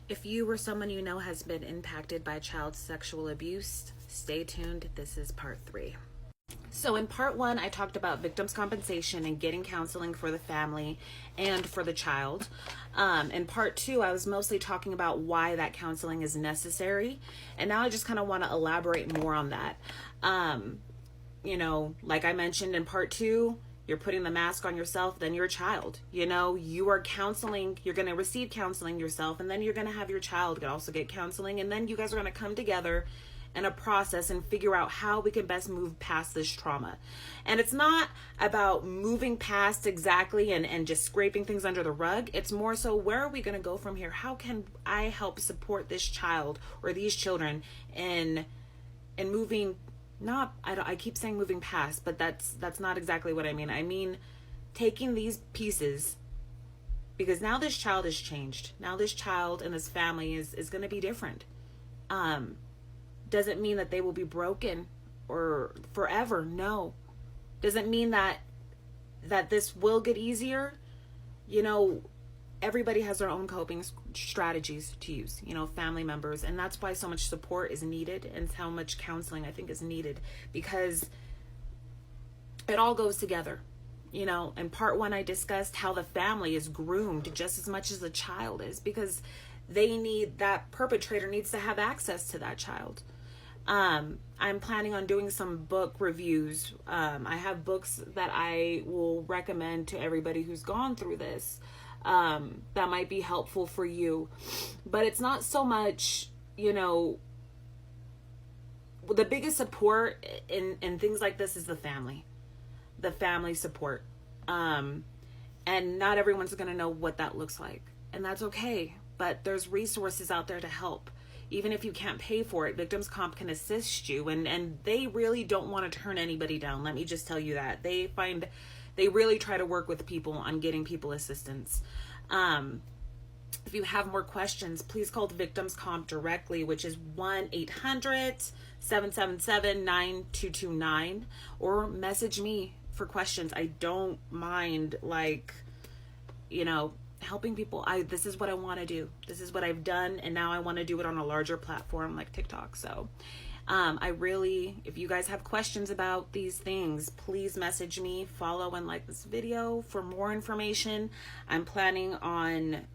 If you or someone you know has been impacted by child sexual abuse, stay tuned. This is part 3. So in part 1, I talked about victims' compensation and getting counseling for the family and for the child. In part 2, I was mostly talking about why that counseling is necessary. And now I just kind of want to elaborate more on that. Like I mentioned in part 2, you're putting the mask on yourself, then your child. You are counseling, you're going to receive counseling yourself, and then you're going to have your child also get counseling, and then you guys are going to come together in a process and figure out how we can best move past this trauma. And it's not about moving past exactly and just scraping things under the rug. It's more so, where are we going to go from here? How can I help support this child or these children in moving, I keep saying moving past, but that's not exactly what I mean. I mean taking these pieces, because now this child has changed. Now this child and this family is going to be different. Doesn't mean that they will be broken or forever. No. Doesn't mean that this will get easier. Everybody has their own coping strategies to use, family members. And that's why so much support is needed and how much counseling I think is needed, because it all goes together. In part 1, I discussed how the family is groomed just as much as the child is, because that perpetrator needs to have access to that child. I'm planning on doing some book reviews. I have books that I will recommend to everybody who's gone through this, that might be helpful for you. But it's not so much, the biggest support in things like this is the family support. And not everyone's going to know what that looks like, and that's okay. But there's resources out there to help. Even if you can't pay for it, Victims Comp can assist you, and they really don't want to turn anybody down. Let me just tell you that. They really try to work with people on getting people assistance. If you have more questions, please call the Victims Comp directly, which is 1-800-777-9229, or message me for questions. I don't mind, helping people. This is what I want to do. This is what I've done, and now I want to do it on a larger platform like TikTok. So if you guys have questions about these things, please message me, follow and like this video for more information. I'm planning on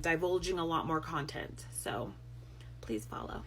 divulging a lot more content, so please follow.